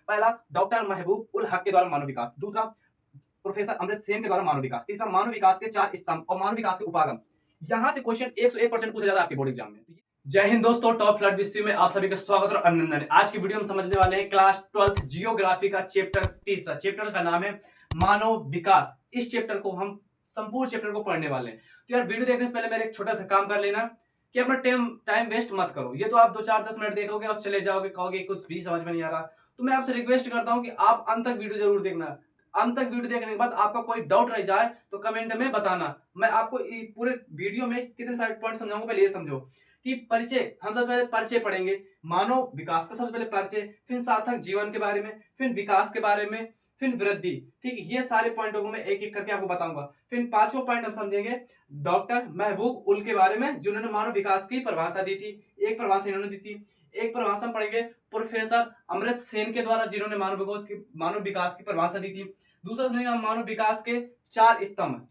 पहला डॉक्टर महबूब उल हक के द्वारा मानव विकास, दूसरा प्रोफेसर अमृत सेन के द्वारा मानव विकास, तीसरा मानव विकास के 4 स्तंभ और मानव विकास के उपागम। यहाँ से क्वेश्चन 101% पूछा जाता है आपके बोर्ड एग्जाम में। जय हिंद दोस्तों, टॉप फ्लड विषय में आप सभी का स्वागत और अभिनंदन। आज की वीडियो में समझने वाले हैं क्लास 12 जियोग्राफी का चैप्टर तीसरा। चैप्टर का नाम है मानव विकास। इस चैप्टर को हम संपूर्ण चैप्टर को पढ़ने वाले हैं। तो यार वीडियो देखने से पहले मेरे एक छोटा सा काम कर लेना कि अपना टाइम वेस्ट मत करो। ये तो आप 2-4-10 मिनट देखोगे और चले जाओगे, कहोगे कुछ भी समझ में नहीं आ रहा। तो मैं आपसे रिक्वेस्ट करता हूँ कि आप अंत तक वीडियो जरूर देखना। अंत तक वीडियो देखने के बाद आपका कोई डाउट रह जाए तो कमेंट में बताना। मैं आपको पूरे वीडियो में कितने सारे पॉइंट समझाऊंगा। पहले ये समझो कि परिचय, हम सबसे पहले परिचय पढ़ेंगे, मानव विकास का सबसे पहले परिचय, फिर सार्थक जीवन के बारे में, फिर विकास के बारे में, फिर वृद्धि। ठीक है, ये सारे पॉइंटों को मैं एक एक करके आपको बताऊंगा। फिर 5वां पॉइंट हम समझेंगे डॉक्टर महबूब उल के बारे में, जिन्होंने मानव विकास की परिभाषा दी थी। एक परिभाषा इन्होंने दी थी। एक परिभाषा हम पढ़ेंगे प्रोफेसर अमृत सेन के द्वारा, जिन्होंने मानव विकास की परिभाषा दी थी। दूसरा सुनेंगे हम मानव विकास के 4 स्तंभ।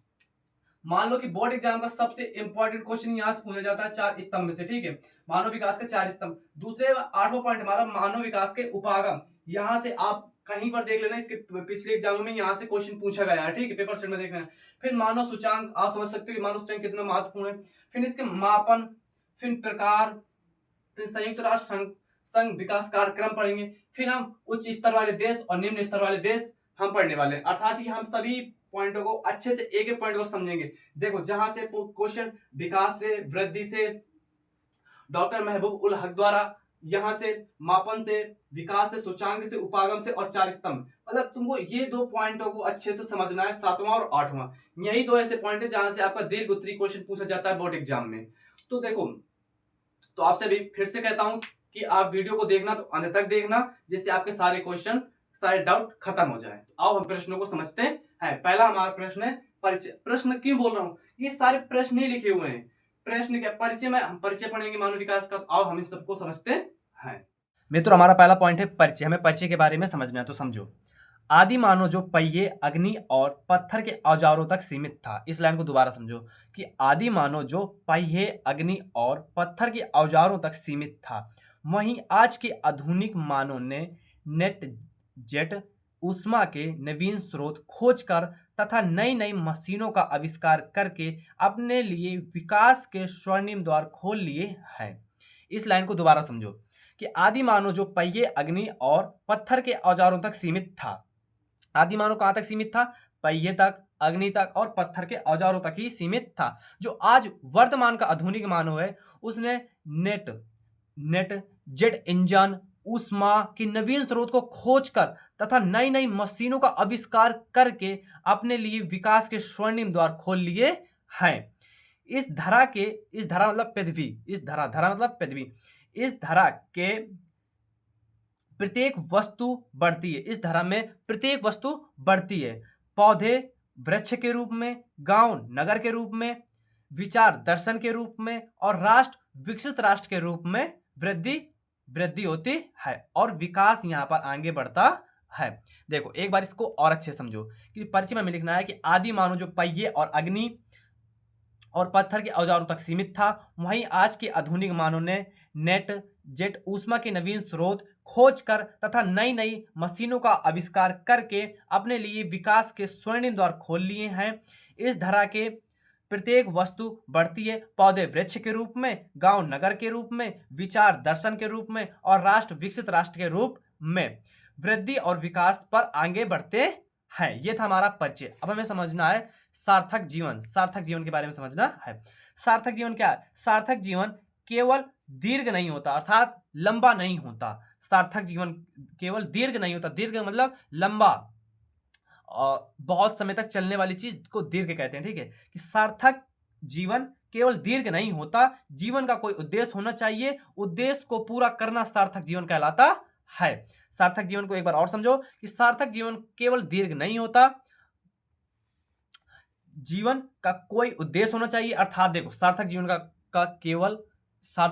मान लो कि बोर्ड एग्जाम का सबसे इंपॉर्टेंट क्वेश्चन यहाँ से पूछा जाता है 4 स्तंभ में से। ठीक है, मानव विकास के 4 स्तंभ। दूसरे 8वां पॉइंट हमारा मानव विकास के उपागम। यहाँ से आप कहीं पर देख लेना, इसके पिछले एग्जाम में यहाँ से क्वेश्चन पूछा गया है। ठीक है, पेपर सेट में देखना है। फिर मानव सूचांक, आप समझ सकते हो कि मानव सूचांक कितना महत्वपूर्ण है। फिर इसके मापन, फिर प्रकार, फिर संयुक्त राष्ट्र संघ विकास कार्यक्रम पढ़ेंगे। फिर हम उच्च स्तर वाले देश और निम्न स्तर वाले देश हम पढ़ने वाले हैं। अर्थात कि हम सभी पॉइंटों को अच्छे से एक एक पॉइंट को समझेंगे। देखो, जहां से क्वेश्चन विकास से, वृद्धि से, डॉक्टर महबूब उल हक द्वारा, यहां से मापन से, विकास से, सूचांक से, उपागम से और 4 स्तंभ, मतलब तुमको ये 2 पॉइंटों को अच्छे से समझना है। 7वां और 8वां, यही 2 ऐसे पॉइंट है जहां से आपका दीर्घ उत्तरीय क्वेश्चन पूछा जाता है बोर्ड एग्जाम में। तो देखो, तो आपसे भी फिर से कहता हूं कि आप वीडियो को देखना तो अंत तक देखना, जिससे आपके सारे क्वेश्चन, सारे डाउट खत्म हो जाए। आओ हम प्रश्नों को समझते हैं। पहला हमारा प्रश्न है परिचय। प्रश्न क्यों बोल रहा हूँ, ये सारे प्रश्न ही लिखे हुए हैं। प्रश्न क्या, परिचय में हम परिचय पढ़ेंगे मानव विकास का। आओ हम इस सबको समझते हैं। मित्रों, हमारा पहला पॉइंट है परिचय। हमें परिचय के बारे में समझना है, तो समझो। आदि मानव जो पहिए, अग्नि और पत्थर के औजारों तक सीमित था। इस लाइन को दोबारा समझो कि आदि मानव जो पहिए, अग्नि और पत्थर के औजारों तक सीमित था, वहीं आज के आधुनिक मानव ने नेट, जेट, ऊष्मा के नवीन स्रोत खोजकर तथा नई नई मशीनों का आविष्कार करके अपने लिए विकास के स्वर्णिम द्वार खोल लिए हैं। इस लाइन को दोबारा समझो कि आदि मानव जो पहिए, अग्नि और पत्थर के औजारों तक सीमित था। आदि मानव कहाँ तक सीमित था? पहिए तक, अग्नि तक और पत्थर के औजारों तक ही सीमित था। जो आज वर्तमान का आधुनिक मानव है, उसने नेट, जेट इंजन, ऊष्मा की नवीन स्रोत को खोजकर तथा नई नई मशीनों का आविष्कार करके अपने लिए विकास के स्वर्णिम द्वार खोल लिए हैं। इस धरा मतलब पृथ्वी, इस धरा मतलब पृथ्वी, इस धरा के प्रत्येक वस्तु बढ़ती है। इस धरा में प्रत्येक वस्तु बढ़ती है। पौधे वृक्ष के रूप में, गांव नगर के रूप में, विचार दर्शन के रूप में और राष्ट्र विकसित राष्ट्र के रूप में वृद्धि होती है और विकास यहाँ पर आगे बढ़ता है। देखो, एक बार इसको और अच्छे समझो कि परिचय में लिखना है कि आदि मानव जो पहिए और अग्नि और पत्थर के औजारों तक सीमित था, वहीं आज के आधुनिक मानव ने नेट, जेट, ऊष्मा के नवीन स्रोत खोजकर तथा नई नई मशीनों का आविष्कार करके अपने लिए विकास के स्वर्णिम द्वार खोल लिए हैं। इस धरा के प्रत्येक वस्तु बढ़ती है। पौधे वृक्ष के रूप में, गांव नगर के रूप में, विचार दर्शन के रूप में और राष्ट्र विकसित राष्ट्र के रूप में वृद्धि और विकास पर आगे बढ़ते हैं। यह था हमारा परिचय। अब हमें समझना है सार्थक जीवन। सार्थक जीवन के बारे में समझना है। सार्थक जीवन क्या है? सार्थक जीवन केवल दीर्घ नहीं होता, अर्थात लंबा नहीं होता। सार्थक जीवन केवल दीर्घ नहीं होता। दीर्घ मतलब लंबा और बहुत समय तक चलने वाली चीज को दीर्घ कहते हैं। ठीक है, कि सार्थक जीवन केवल दीर्घ नहीं होता, जीवन का कोई उद्देश्य होना चाहिए, उद्देश्य को पूरा करना सार्थक जीवन कहलाता है। सार्थक जीवन को एक बार और समझो कि सार्थक जीवन केवल दीर्घ नहीं होता, जीवन का कोई उद्देश्य होना चाहिए। अर्थात देखो, सार्थक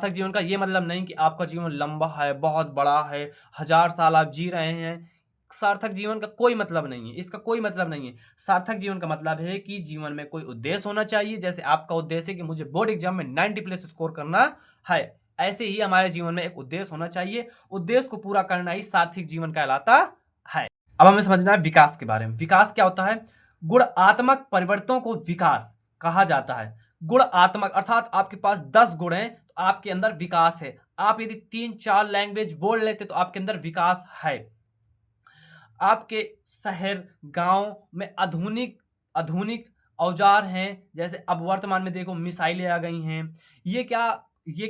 जीवन का ये मतलब नहीं कि आपका जीवन लंबा है, बहुत बड़ा है, 1000 साल आप जी रहे हैं। सार्थक जीवन का कोई मतलब नहीं है, इसका कोई मतलब नहीं है। सार्थक जीवन का मतलब है कि जीवन में कोई उद्देश्य होना चाहिए। जैसे आपका उद्देश्य है कि मुझे बोर्ड एग्जाम में 90 प्लस स्कोर करना है, ऐसे ही हमारे जीवन में एक उद्देश्य होना चाहिए। उद्देश्य को पूरा करना ही सार्थक जीवन कहलाता है। अब हमें समझना है विकास के बारे में। विकास क्या होता है? गुणात्मक परिवर्तनों को विकास कहा जाता है। गुणात्मक अर्थात आपके पास 10 गुण हैं तो आपके अंदर विकास है। आप यदि 3-4 लैंग्वेज बोल लेते तो आपके अंदर विकास है। आपके शहर गांव में आधुनिक आधुनिक औजार हैं, जैसे अब वर्तमान में देखो मिसाइलें आ गई हैं। ये क्या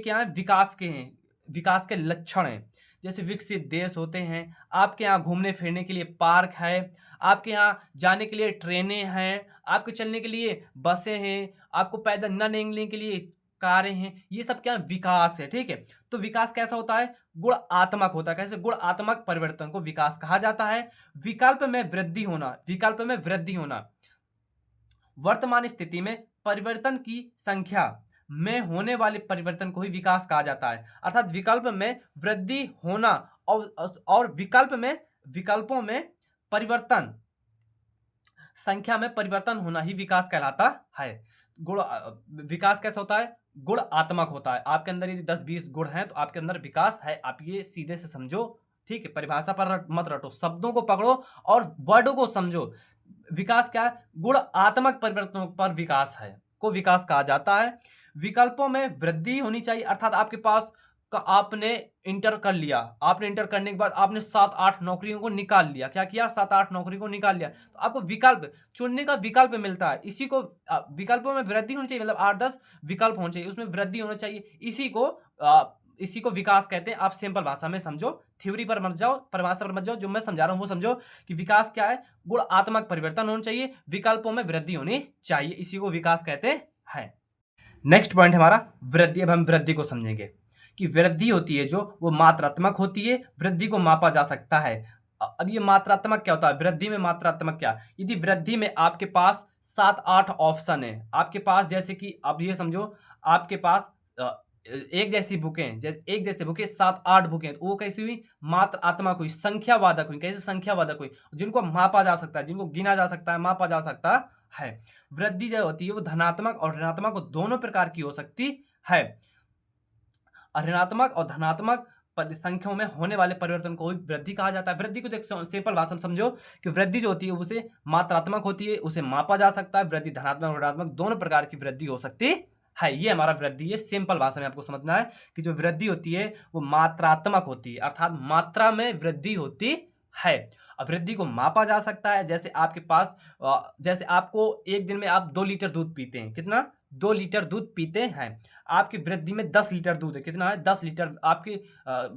है? विकास के हैं, विकास के लक्षण हैं। जैसे विकसित देश होते हैं, आपके यहाँ घूमने फिरने के लिए पार्क है, आपके यहाँ जाने के लिए ट्रेनें हैं, आपके चलने के लिए बसें हैं, आपको पैदल न निकलने के लिए कारें हैं। ये सब क्या विकास है, ठीक है। तो विकास कैसा होता है? गुणात्मक होता है। कैसे? गुणात्मक परिवर्तन को विकास कहा जाता है। विकल्प में वृद्धि होना, विकल्प में वृद्धि होना, वर्तमान स्थिति में परिवर्तन की संख्या में होने वाले परिवर्तन को ही विकास कहा जाता है। अर्थात विकल्प में वृद्धि होना और विकल्पों में परिवर्तन, संख्या में परिवर्तन होना ही विकास कहलाता है। विकास कैसा होता है? गुणात्मक होता है। आपके अंदर यदि 10-20 गुण हैं तो आपके अंदर विकास है। आप ये सीधे से समझो, ठीक है। परिभाषा पर मत रटो, शब्दों को पकड़ो और वर्डों को समझो। विकास क्या है? गुणात्मक परिवर्तनों पर विकास है, को विकास कहा जाता है। विकल्पों में वृद्धि होनी चाहिए, अर्थात आपके पास आपने इंटर कर लिया, आपने इंटर करने के बाद आपने 7-8 नौकरियों को निकाल लिया। क्या किया? 7-8 नौकरी को निकाल लिया। तो आपको विकल्प चुनने का विकल्प मिलता है। इसी को विकल्पों में वृद्धि होनी चाहिए, मतलब 8-10 विकल्प होने चाहिए, उसमें वृद्धि होना चाहिए। इसी को विकास कहते हैं। आप सिंपल भाषा में समझो, थ्योरी पर मत जाओ, परिभाषा पर मत जाओ। जो मैं समझा रहा हूं वो समझो कि विकास क्या है? गुणात्मक परिवर्तन होना चाहिए, विकल्पों में वृद्धि होनी चाहिए, इसी को विकास कहते हैं। नेक्स्ट पॉइंट हमारा वृद्धि। अब हम वृद्धि को समझेंगे कि वृद्धि होती है जो वो मात्रात्मक होती है। वृद्धि को मापा जा सकता है। अब ये मात्रात्मक क्या होता है? वृद्धि में मात्रात्मक क्या? यदि वृद्धि में आपके पास 7-8 ऑप्शन है आपके पास, जैसे कि अब ये समझो आपके पास एक जैसी बुकें, जैसे एक जैसे बुकें 7-8 बुकें, तो वो कैसी हुई? मात्रात्मक हुई, संख्यावादक हुई। कैसे संख्यावादक हुई? जिनको मापा जा सकता है, जिनको गिना जा सकता है, मापा जा सकता है। वृद्धि जो होती है वो धनात्मक और ऋणात्मक दोनों प्रकार की हो सकती है। ऋणात्मक और धनात्मक संख्याओं में होने वाले परिवर्तन को वृद्धि कहा जाता है। वृद्धि को देख सिंपल भाषा में समझो कि वृद्धि जो होती है उसे मात्रात्मक होती है, उसे मापा जा सकता है। वृद्धि धनात्मक और ऋणात्मक दोनों प्रकार की वृद्धि हो सकती है। ये हमारा वृद्धि है। सिंपल भाषा में आपको समझना है कि जो वृद्धि होती है वो मात्रात्मक होती है, अर्थात मात्रा में वृद्धि होती है। अब वृद्धि को मापा जा सकता है। जैसे आपके पास जैसे आपको एक दिन में आप 2 लीटर दूध पीते हैं। कितना? 2 लीटर दूध पीते हैं। आपकी वृद्धि में 10 लीटर दूध है। कितना है? 10 लीटर। आपकी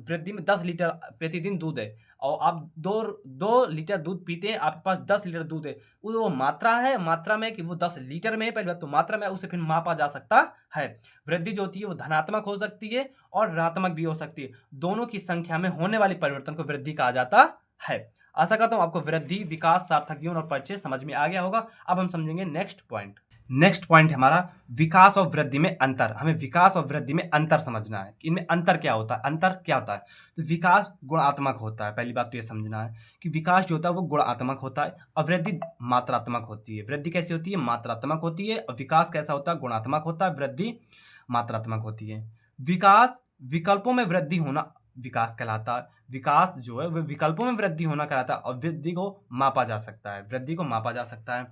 वृद्धि में 10 लीटर प्रतिदिन दूध है और आप 2 लीटर दूध पीते हैं, आपके पास 10 लीटर दूध है। वो मात्रा है, मात्रा में कि वो 10 लीटर में है, पहली बात तो मात्रा में, उसे फिर मापा जा सकता है। वृद्धि जो होती है वो धनात्मक हो सकती है और ऋणात्मक भी हो सकती है। दोनों की संख्या में होने वाले परिवर्तन को वृद्धि कहा जाता है। आशा करता हूं आपको वृद्धि, विकास, सार्थक जीवन और परिचय समझ में आ गया होगा। अब हम समझेंगे नेक्स्ट पॉइंट। नेक्स्ट पॉइंट हमारा विकास और वृद्धि में अंतर। हमें विकास और वृद्धि में अंतर समझना है कि इनमें अंतर क्या होता है। अंतर क्या होता है? तो विकास गुणात्मक होता है। पहली बात तो ये समझना है कि विकास जो होता है वो गुणात्मक होता है और वृद्धि मात्रात्मक होती है। वृद्धि कैसी होती है? मात्रात्मक होती है। और विकास कैसा होता है? गुणात्मक होता है। वृद्धि मात्रात्मक होती है। विकास विकल्पों में वृद्धि होना विकास कहलाता है। विकास जो है वो विकल्पों में वृद्धि होना कहलाता है और वृद्धि को मापा जा सकता है। वृद्धि को मापा जा सकता है।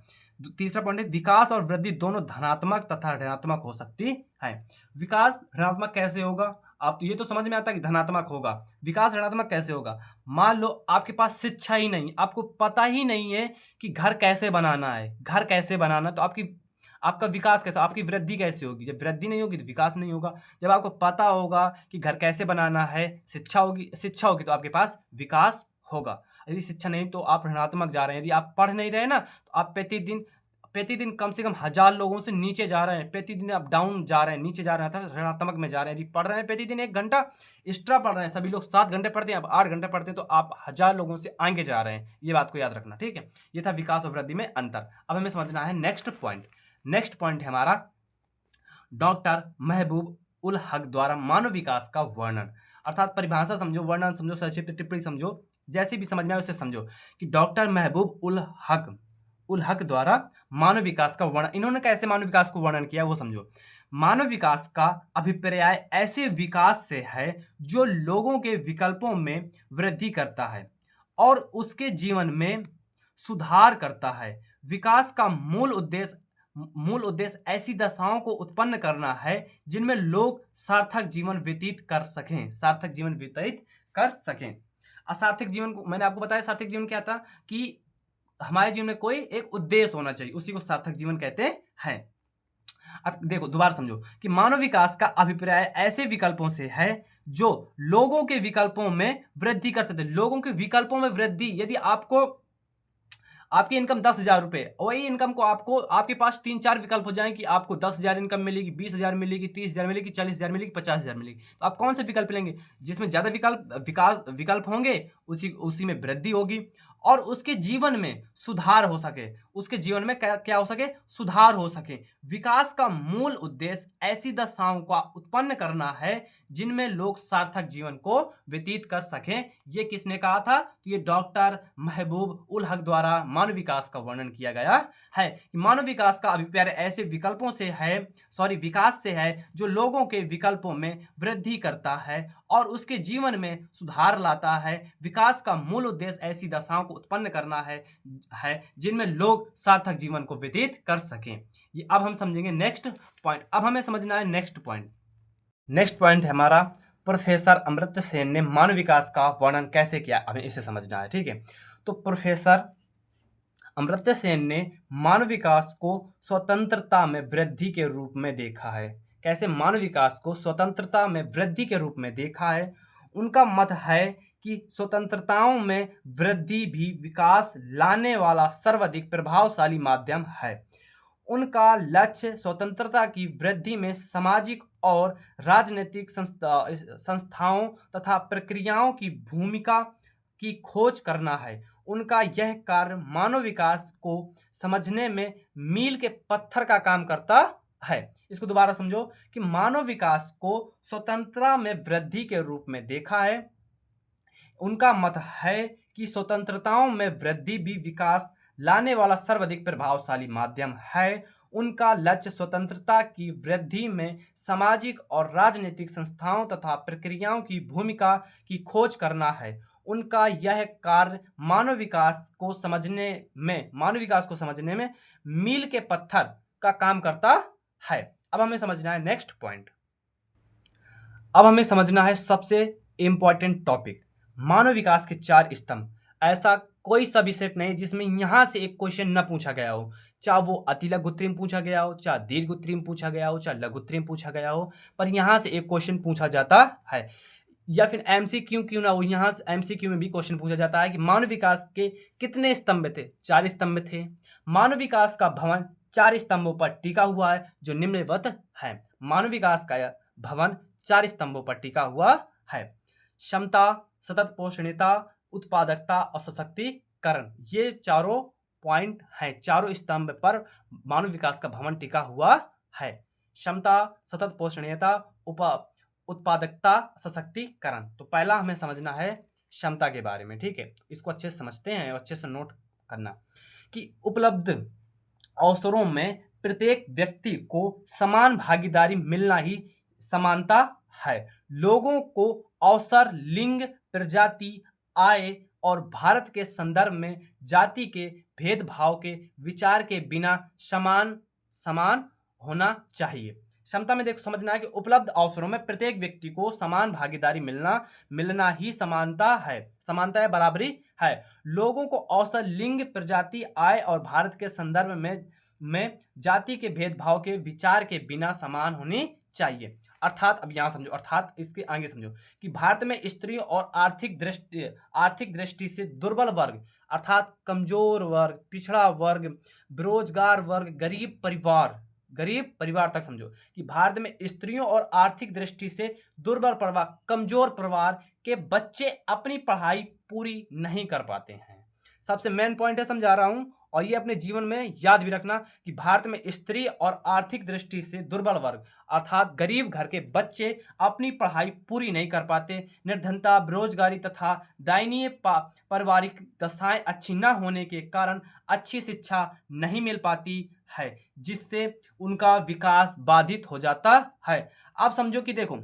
तीसरा पॉइंट है विकास और वृद्धि दोनों धनात्मक तथा ऋणात्मक हो सकती है। विकास ऋणात्मक कैसे होगा? आप तो ये तो समझ में आता है कि धनात्मक होगा। विकास ऋणात्मक कैसे होगा? मान लो आपके पास शिक्षा ही नहीं, आपको पता ही नहीं है कि घर कैसे बनाना है, घर कैसे बनाना, तो आपका विकास कैसे, आपकी वृद्धि कैसे होगी? जब वृद्धि नहीं होगी तो विकास नहीं होगा। जब आपको पता होगा कि घर कैसे बनाना है, शिक्षा होगी तो आपके पास विकास होगा। यदि शिक्षा नहीं तो आप ऋणात्मक जा रहे हैं। यदि आप पढ़ नहीं रहे ना तो आप प्रतिदिन कम से कम 1000 लोगों से नीचे जा रहे हैं। प्रतिदिन आप डाउन जा रहे हैं, नीचे जा रहे हैं, अर्थात ऋणात्मक में जा रहे हैं। यदि पढ़ रहे हैं प्रतिदिन 1 घंटा एक्स्ट्रा पढ़ रहे हैं, सभी लोग 7 घंटे पढ़ते हैं, आप 8 घंटे पढ़ते हैं, तो आप 1000 लोगों से आगे जा रहे हैं। ये बात को याद रखना, ठीक है। ये था विकास और वृद्धि में अंतर। अब हमें समझना है नेक्स्ट पॉइंट। नेक्स्ट पॉइंट है हमारा डॉक्टर महबूब उल हक द्वारा मानव विकास का वर्णन। अर्थात परिभाषा समझो, वर्णन समझो, संक्षिप्त टिप्पणी समझो, जैसे भी समझ में आए उसे समझो कि डॉक्टर महबूब उल हक द्वारा मानव विकास का वर्णन। इन्होंने कैसे मानव विकास को वर्णन किया वो समझो। मानव विकास का अभिप्राय ऐसे विकास से है जो लोगों के विकल्पों में वृद्धि करता है और उसके जीवन में सुधार करता है। विकास का मूल उद्देश्य ऐसी दशाओं को उत्पन्न करना है जिनमें लोग सार्थक जीवन व्यतीत कर सकें। असार्थक जीवन को मैंने आपको बताया, सार्थक जीवन क्या था कि हमारे जीवन में कोई एक उद्देश्य होना चाहिए, उसी को सार्थक जीवन कहते हैं। अब देखो दोबारा समझो कि मानव विकास का अभिप्राय ऐसे विकल्पों से है जो लोगों के विकल्पों में वृद्धि कर सकते हैं। लोगों के विकल्पों में वृद्धि, यदि आपकी इनकम 10,000 रुपये, वही इनकम को आपके पास 3-4 विकल्प हो जाएं कि आपको 10,000 इनकम मिलेगी, 20,000 मिलेगी, 30,000 मिलेगी, 40,000 मिलेगी, 50,000 मिलेगी, तो आप कौन से विकल्प लेंगे? जिसमें ज़्यादा विकल्प होंगे उसी में वृद्धि होगी और उसके जीवन में सुधार हो सके, उसके जीवन में क्या हो सके? सुधार हो सके। विकास का मूल उद्देश्य ऐसी दशाओं का उत्पन्न करना है जिनमें लोग सार्थक जीवन को व्यतीत कर सकें। ये किसने कहा था? ये डॉक्टर महबूब उल हक द्वारा मानव विकास का वर्णन किया गया है। मानव विकास का अभिप्राय ऐसे विकास से है जो लोगों के विकल्पों में वृद्धि करता है और उसके जीवन में सुधार लाता है। विकास का मूल उद्देश्य ऐसी दशाओं को उत्पन्न करना है जिनमें लोग सार्थक जीवन को व्यतीत कर सकें। ये अब हम समझेंगे नेक्स्ट पॉइंट। अब हमें समझना है नेक्स्ट पॉइंट है हमारा, प्रोफेसर अमर्त्य सेन ने मानव विकास का वर्णन कैसे किया, हमें इसे समझना है। ठीक है, तो प्रोफेसर अमर्त्य सेन ने मानव विकास को स्वतंत्रता में वृद्धि के रूप में देखा है। कैसे मानव विकास को स्वतंत्रता में वृद्धि के रूप में देखा है? उनका मत है कि स्वतंत्रताओं में वृद्धि भी विकास लाने वाला सर्वाधिक प्रभावशाली माध्यम है। उनका लक्ष्य स्वतंत्रता की वृद्धि में सामाजिक और राजनीतिक संस्थाओं तथा प्रक्रियाओं की भूमिका की खोज करना है। उनका यह कार्य मानव विकास को समझने में मील के पत्थर का काम करता है। इसको दोबारा समझो कि मानव विकास को स्वतंत्रता में वृद्धि के रूप में देखा है। उनका मत है कि स्वतंत्रताओं में वृद्धि भी विकास लाने वाला सर्वाधिक प्रभावशाली माध्यम है। उनका लक्ष्य स्वतंत्रता की वृद्धि में सामाजिक और राजनीतिक संस्थाओं तथा प्रक्रियाओं की भूमिका की खोज करना है। उनका यह कार्य मानव विकास को समझने में मील के पत्थर का काम करता है। अब हमें समझना है नेक्स्ट पॉइंट। अब हमें समझना है सबसे इंपॉर्टेंट टॉपिक, मानव विकास के 4 स्तंभ। ऐसा कोई सा भी सेट नहीं जिसमें यहाँ से एक क्वेश्चन न पूछा गया हो, चाहे वो अति लघु उत्तरीय में पूछा गया हो, चाहे दीर्घ उत्तरीय में पूछा गया हो, चाहे लघु उत्तरीय में पूछा गया हो, पर यहाँ से एक क्वेश्चन पूछा जाता है। या फिर एमसीक्यू क्यों ना हो, यहाँ से एमसीक्यू में भी क्वेश्चन पूछा जाता है कि मानव विकास के कितने स्तंभ थे? 4 स्तंभ थे। मानव विकास का भवन 4 स्तंभों पर टिका हुआ है जो निम्नवत है। मानव विकास का भवन 4 स्तंभों पर टिका हुआ है। क्षमता, सतत पोषणीयता, उत्पादकता और सशक्तिकरण, ये चारों पॉइंट हैं। चारों स्तंभ पर मानव विकास का भवन टिका हुआ है। क्षमता, सतत पोषणीयता, उत्पादकता, सशक्तिकरण। तो पहला हमें समझना है क्षमता के बारे में। ठीक है, इसको अच्छे से समझते हैं और अच्छे से नोट करना कि उपलब्ध अवसरों में प्रत्येक व्यक्ति को समान भागीदारी मिलना ही समानता है। लोगों को अवसर, लिंग, प्रजाति, आय और भारत के संदर्भ में जाति के भेदभाव के विचार के बिना समान होना चाहिए। क्षमता में देखो समझना है कि उपलब्ध अवसरों में प्रत्येक व्यक्ति को समान भागीदारी मिलना ही समानता है, बराबरी है। लोगों को अवसर, लिंग, प्रजाति, आय और भारत के संदर्भ में जाति के भेदभाव के विचार के बिना समान होनी चाहिए। अर्थात अब यहाँ समझो, अर्थात इसके आगे समझो कि भारत में स्त्रियों और आर्थिक दृष्टि से दुर्बल वर्ग अर्थात कमजोर वर्ग, पिछड़ा वर्ग, बेरोजगार वर्ग, गरीब परिवार तक समझो कि भारत में स्त्रियों और आर्थिक दृष्टि से दुर्बल परिवार, कमजोर परिवार के बच्चे अपनी पढ़ाई पूरी नहीं कर पाते हैं। सबसे मेन पॉइंट है, समझा रहा हूं, और ये अपने जीवन में याद भी रखना कि भारत में स्त्री और आर्थिक दृष्टि से दुर्बल वर्ग अर्थात गरीब घर के बच्चे अपनी पढ़ाई पूरी नहीं कर पाते। निर्धनता, बेरोजगारी तथा दयनीय पारिवारिक दशाएं अच्छी न होने के कारण अच्छी शिक्षा नहीं मिल पाती है, जिससे उनका विकास बाधित हो जाता है। आप समझो कि देखो,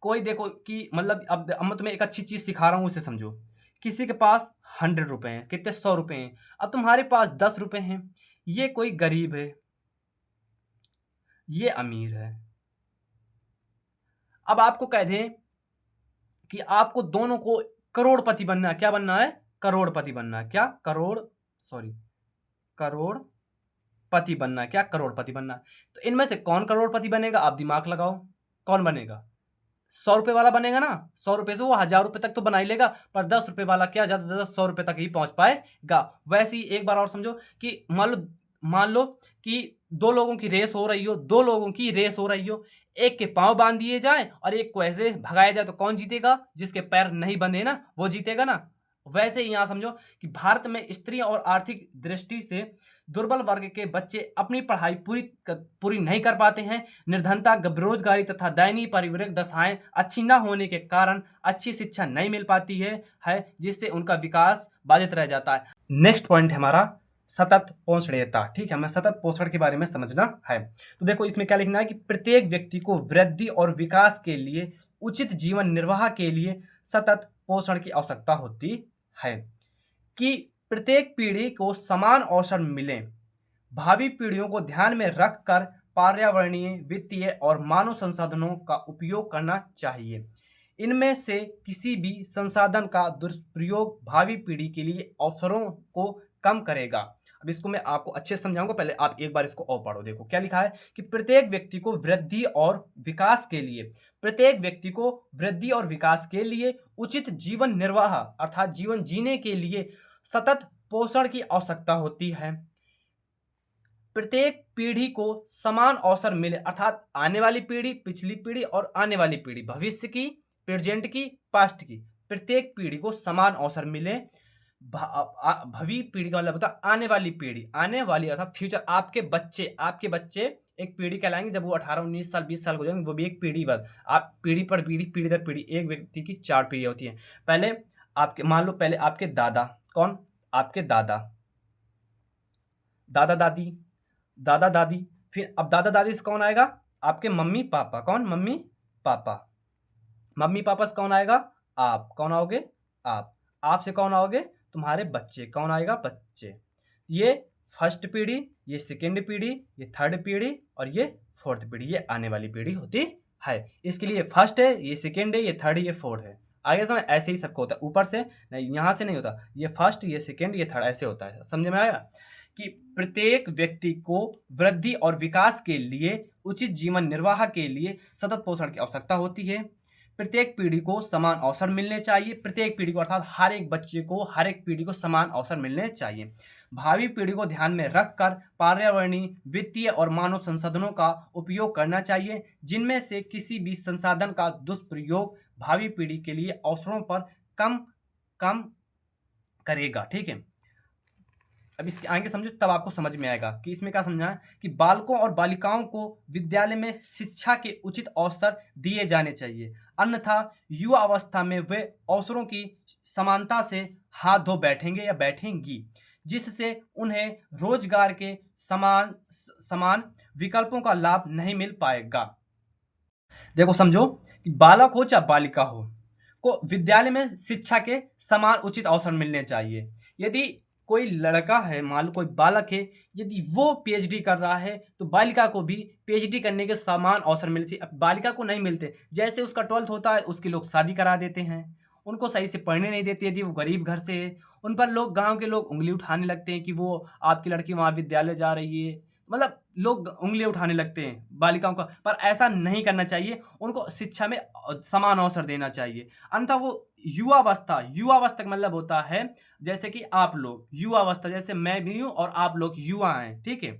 कोई देखो कि मतलब अब मैं तुम्हें एक अच्छी चीज़ सिखा रहा हूँ, उसे समझो। किसी के पास 100 रुपए हैं, कितने 100 रुपए हैं। अब तुम्हारे पास 10 रुपए हैं। ये कोई गरीब है, ये अमीर है। अब आपको कह दें कि आपको दोनों को करोड़पति बनना है। क्या बनना है? करोड़पति बनना है। क्या? करोड़पति बनना है। क्या? करोड़पति बनना है। तो इनमें से कौन करोड़पति बनेगा? आप दिमाग लगाओ, कौन बनेगा? 100 रुपए वाला बनेगा ना। 100 रुपए से वो 1000 रुपए तक तो बना ही लेगा, पर 10 रुपए वाला क्या ज्यादा से ज्यादा 100 रुपए तक ही पहुंच पाएगा। वैसे ही एक बार और समझो कि मान लो कि दो लोगों की रेस हो रही हो, एक के पांव बांध दिए जाए और एक को ऐसे भगाया जाए, तो कौन जीतेगा? जिसके पैर नहीं बंधे ना, वो जीतेगा ना। वैसे ही यहाँ समझो कि भारत में स्त्री और आर्थिक दृष्टि से दुर्बल वर्ग के बच्चे अपनी पढ़ाई पूरी नहीं कर पाते हैं। निर्धनता, बेरोजगारी तथा दयनीय पारिवारिक दशाएं अच्छी न होने के कारण अच्छी शिक्षा नहीं मिल पाती है जिससे उनका विकास बाधित रह जाता है। नेक्स्ट पॉइंट है हमारा सतत पोषणीयता। ठीक है, हमें सतत पोषण के बारे में समझना है। तो देखो इसमें क्या लिखना है कि प्रत्येक व्यक्ति को वृद्धि और विकास के लिए, उचित जीवन निर्वाह के लिए सतत पोषण की आवश्यकता होती है। कि प्रत्येक पीढ़ी को समान अवसर मिले, भावी पीढ़ियों को ध्यान में रखकर पर्यावरणीय, वित्तीय और मानव संसाधनों का उपयोग करना चाहिए। इनमें से किसी भी संसाधन का दुरुपयोग भावी पीढ़ी के लिए अवसरों को कम करेगा। अब इसको मैं आपको अच्छे से समझाऊंगा, पहले आप एक बार इसको और पढ़ो। देखो क्या लिखा है कि प्रत्येक व्यक्ति को वृद्धि और विकास के लिए, उचित जीवन निर्वाह अर्थात जीवन जीने के लिए सतत पोषण की आवश्यकता होती है। प्रत्येक पीढ़ी को समान अवसर मिले अर्थात आने वाली पीढ़ी, पिछली पीढ़ी और आने वाली पीढ़ी, भविष्य की, प्रेजेंट की, पास्ट की, प्रत्येक पीढ़ी को समान अवसर मिले। भवी पीढ़ी का मतलब होता है आने वाली पीढ़ी, आने वाली अर्थात फ्यूचर। आपके बच्चे एक पीढ़ी कहलाएंगे। जब वो 18, 19 साल, 20 साल हो जाएंगे, वो भी एक पीढ़ी। बस आप पीढ़ी पर पीढ़ी, पीढ़ी दर पीढ़ी, एक व्यक्ति की 4 पीढ़ी होती है। पहले आपके मान लो, पहले आपके दादा, कौन? आपके दादा, दादा दादी, दादा दादी। फिर अब दादा दादी से कौन आएगा? आपके मम्मी पापा। कौन? Mummy papa. मम्मी पापा से कौन आएगा? आप। कौन आओगे? आप। आपसे कौन आओगे? तुम्हारे बच्चे। कौन आएगा? बच्चे। ये फर्स्ट पीढ़ी, ये सेकेंड पीढ़ी, ये थर्ड पीढ़ी और ये फोर्थ पीढ़ी। ये आने वाली पीढ़ी होती है। इसके लिए फर्स्ट है, ये सेकेंड है, ये थर्ड है, ये फोर्थ है। आगे समझ, ऐसे ही सबको होता है, ऊपर से नहीं, यहाँ से नहीं होता। ये फर्स्ट, ये सेकेंड, ये थर्ड, ऐसे होता है। समझ में आया कि प्रत्येक व्यक्ति को वृद्धि और विकास के लिए, उचित जीवन निर्वाह के लिए सतत पोषण की आवश्यकता होती है। प्रत्येक पीढ़ी को समान अवसर मिलने चाहिए। प्रत्येक पीढ़ी को अर्थात हर एक बच्चे को, हर एक पीढ़ी को समान अवसर मिलने चाहिए। भावी पीढ़ी को ध्यान में रखकर पर्यावरणीय, वित्तीय और मानव संसाधनों का उपयोग करना चाहिए, जिनमें से किसी भी संसाधन का दुष्प्रयोग भावी पीढ़ी के लिए अवसरों पर कम करेगा। ठीक है, अब इसके आगे समझो, तब आपको समझ में आएगा कि इसमें क्या समझा है कि बालकों और बालिकाओं को विद्यालय में शिक्षा के उचित अवसर दिए जाने चाहिए, अन्यथा युवा अवस्था में वे अवसरों की समानता से हाथ धो बैठेंगे या बैठेंगी, जिससे उन्हें रोजगार के समान समान विकल्पों का लाभ नहीं मिल पाएगा। देखो समझो कि बालक हो चाहे बालिका हो, को विद्यालय में शिक्षा के समान उचित अवसर मिलने चाहिए। यदि कोई लड़का है, मान लो कोई बालक है, यदि वो पीएचडी कर रहा है, तो बालिका को भी पीएचडी करने के समान अवसर मिलने चाहिए। अब बालिका को नहीं मिलते, जैसे उसका 12th होता है, उसके लोग शादी करा देते हैं, उनको सही से पढ़ने नहीं देते। यदि वो गरीब घर से है, उन पर लोग, गांव के लोग उंगली उठाने लगते हैं कि वो आपकी लड़की वहाँ विद्यालय जा रही है। मतलब लोग उंगली उठाने लगते हैं बालिकाओं का, पर ऐसा नहीं करना चाहिए। उनको शिक्षा में समान अवसर देना चाहिए, अन्यथा वो युवावस्था का मतलब होता है जैसे कि आप लोग युवावस्था, जैसे मैं भी हूं और आप लोग युवा हैं। ठीक है,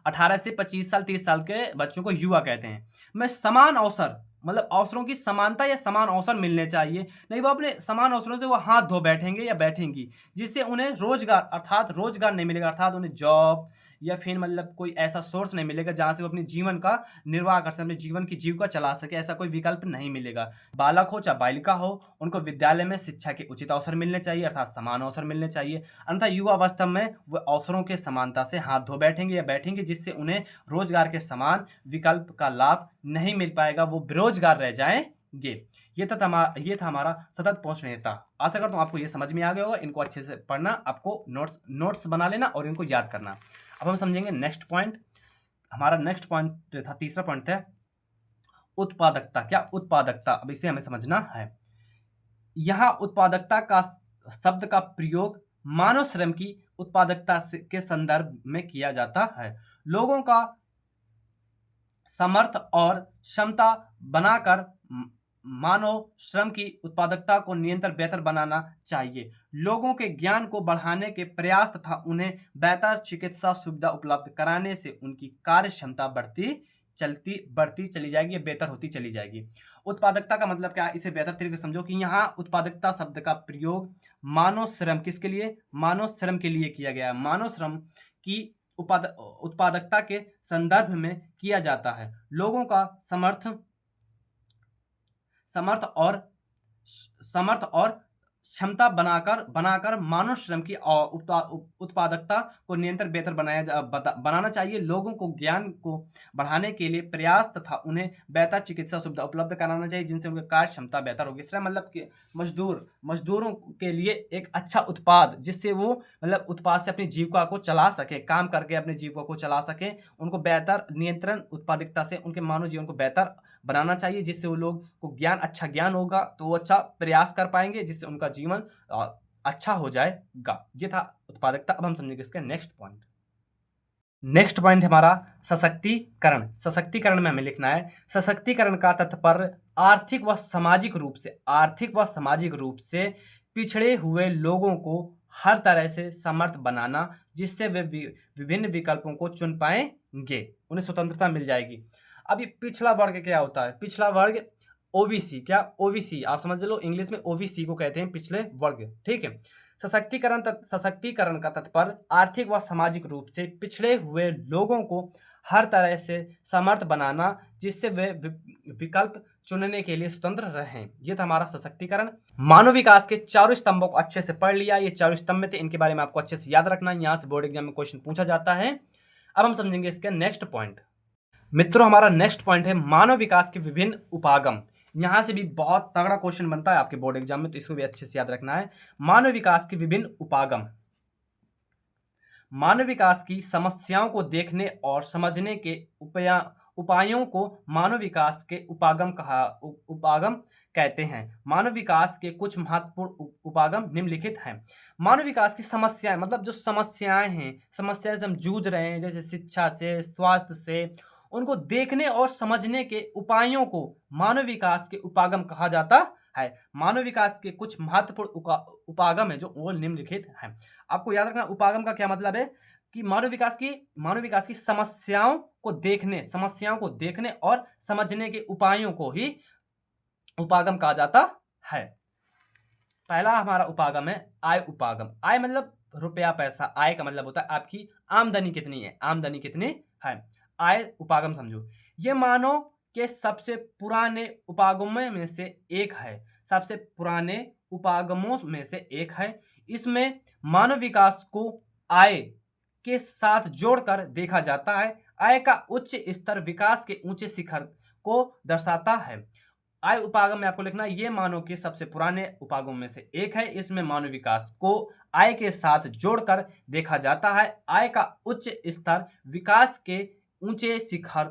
18 से 25 साल, 30 साल के बच्चों को युवा कहते हैं। मैं समान अवसर, मतलब अवसरों की समानता या समान अवसर मिलने चाहिए, नहीं वो अपने समान अवसरों से वो हाथ धो बैठेंगे या बैठेंगी, जिससे उन्हें रोजगार नहीं मिलेगा, अर्थात उन्हें जॉब या फिर मतलब कोई ऐसा सोर्स नहीं मिलेगा जहाँ से वो अपने जीवन का निर्वाह कर सके, अपने जीवन की जीविका चला सके, ऐसा कोई विकल्प नहीं मिलेगा। बालक हो चाहे बालिका हो, उनको विद्यालय में शिक्षा के उचित अवसर मिलने चाहिए, अर्थात समान अवसर मिलने चाहिए। अन्यथा युवावस्था में वो अवसरों के समानता से हाथ धो बैठेंगे या बैठेंगे, जिससे उन्हें रोजगार के समान विकल्प का लाभ नहीं मिल पाएगा, वो बेरोजगार रह जाएंगे। ये था हमारा सतत पहुंचनेता। आशा करता हूँ आपको ये समझ में आ गया होगा। इनको अच्छे से पढ़ना, आपको नोट्स बना लेना और इनको याद करना। अब हम समझेंगे नेक्स्ट पॉइंट। हमारा नेक्स्ट पॉइंट था, तीसरा पॉइंट है उत्पादकता। क्या उत्पादकता, अब इसे हमें समझना है। यहाँ उत्पादकता का शब्द का प्रयोग मानव श्रम की उत्पादकता के संदर्भ में किया जाता है। लोगों का समर्थ और क्षमता बनाकर मानव श्रम की उत्पादकता को निरंतर बेहतर बनाना चाहिए। लोगों के ज्ञान को बढ़ाने के प्रयास तथा उन्हें बेहतर चिकित्सा सुविधा उपलब्ध कराने से उनकी कार्य क्षमता बढ़ती चली जाएगी, बेहतर होती चली जाएगी। उत्पादकता का मतलब क्या है, इसे बेहतर तरीके से समझो कि यहाँ उत्पादकता शब्द का प्रयोग मानव श्रम किसके लिए, मानव श्रम के लिए किया गया है। मानव श्रम की उत्पादकता के संदर्भ में किया जाता है। लोगों का समर्थ और क्षमता बनाकर मानव श्रम की उत्पादकता को निरंतर बेहतर बनाना चाहिए। लोगों को ज्ञान को बढ़ाने के लिए प्रयास तथा उन्हें बेहतर चिकित्सा सुविधा उपलब्ध कराना चाहिए, जिनसे उनकी कार्य क्षमता बेहतर होगी। इसका मतलब कि मजदूरों के लिए एक अच्छा उत्पाद, जिससे वो मतलब उत्पाद से अपनी जीविका को चला सके, काम करके अपनी जीविका को चला सके। उनको बेहतर नियंत्रण उत्पादकता से उनके मानव जीवन को बेहतर बनाना चाहिए, जिससे वो लोग को अच्छा ज्ञान होगा तो वो अच्छा प्रयास कर पाएंगे, जिससे उनका जीवन अच्छा हो जाएगा। ये था उत्पादकता। अब हम समझेंगे इसका नेक्स्ट पॉइंट। नेक्स्ट पॉइंट हमारा सशक्तिकरण। सशक्तिकरण में हमें लिखना है, सशक्तिकरण का तात्पर्य आर्थिक व सामाजिक रूप से पिछड़े हुए लोगों को हर तरह से समर्थ बनाना, जिससे वे विभिन्न विकल्पों को चुन पाएंगे, उन्हें स्वतंत्रता मिल जाएगी। अब ये पिछड़ा वर्ग क्या होता है, पिछड़ा वर्ग ओबीसी। क्या ओबीसी, आप समझ लो, इंग्लिश में ओबीसी को कहते हैं पिछड़े वर्ग, ठीक है। सशक्तिकरण का तात्पर्य आर्थिक व सामाजिक रूप से पिछड़े हुए लोगों को हर तरह से समर्थ बनाना, जिससे वे विकल्प चुनने के लिए स्वतंत्र रहें। ये था हमारा सशक्तिकरण। मानव विकास के चारों स्तंभों को अच्छे से पढ़ लिया। ये चारों स्तंभ थे, इनके बारे में आपको अच्छे से याद रखना है, यहाँ से बोर्ड एग्जाम में क्वेश्चन पूछा जाता है। अब हम समझेंगे इसके नेक्स्ट पॉइंट। मित्रों, हमारा नेक्स्ट पॉइंट है मानव विकास के विभिन्न उपागम। यहाँ से भी बहुत तगड़ा क्वेश्चन बनता है आपके बोर्ड एग्जाम में, तो इसको भी अच्छे से याद रखना है। मानव विकास के विभिन्न उपागम। मानव विकास की समस्याओं को देखने और समझने के उपायों को मानव विकास के उपागम कहते हैं। मानव विकास के कुछ महत्वपूर्ण उपागम निम्नलिखित हैं। मानव विकास की समस्याएं, मतलब जो समस्याएं हैं, समस्याएं से हम जूझ रहे हैं, जैसे शिक्षा से, स्वास्थ्य से, उनको देखने और समझने के उपायों को मानव विकास के उपागम कहा जाता है। मानव विकास के कुछ महत्वपूर्ण उपागम है जो वो निम्नलिखित हैं। आपको याद रखना, उपागम का क्या मतलब है कि मानव विकास की समस्याओं को देखने और समझने के उपायों को ही उपागम कहा जाता है। पहला हमारा उपागम है आय उपागम। आय मतलब रुपया पैसा, आय का मतलब होता है आपकी आमदनी कितनी है, आमदनी कितनी है। आय उपागम समझो, ये मानव के सबसे पुराने उपागमों में से एक है, सबसे पुराने उपागमों में से एक है। इसमें मानव विकास को आय के साथ जोड़कर देखा जाता है। आय का उच्च स्तर विकास के ऊंचे शिखर को दर्शाता है। आय उपागम में आपको लिखना है, ये मानव के सबसे पुराने उपागमों में से एक है। इसमें मानव विकास को आय के साथ जोड़कर देखा जाता है। आय का उच्च स्तर विकास के ऊंचे शिखर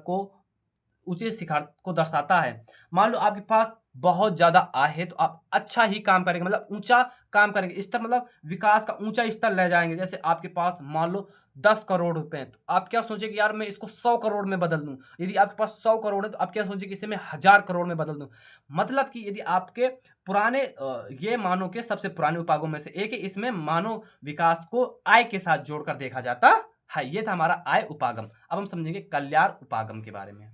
को दर्शाता है। मान लो आपके पास बहुत ज्यादा आय है तो आप अच्छा ही काम करेंगे, मतलब ऊंचा काम करेंगे। स्तर मतलब विकास का ऊंचा स्तर ले जाएंगे। जैसे आपके पास मान लो 10 करोड़ रुपए हैं, तो आप क्या सोचेंगे, यार मैं इसको 100 करोड़ में बदल दूं। यदि आपके पास 100 करोड़ है तो आप क्या सोचेंगे, इसे मैं 1000 करोड़ में बदल दूं। मतलब कि यदि आपके पुराने ये मानव के सबसे पुराने उपागमों में से एक है, इसमें मानव विकास को आय के साथ जोड़कर देखा जाता है। ये था हमारा आय उपागम। अब हम समझेंगे कल्याण उपागम के बारे में।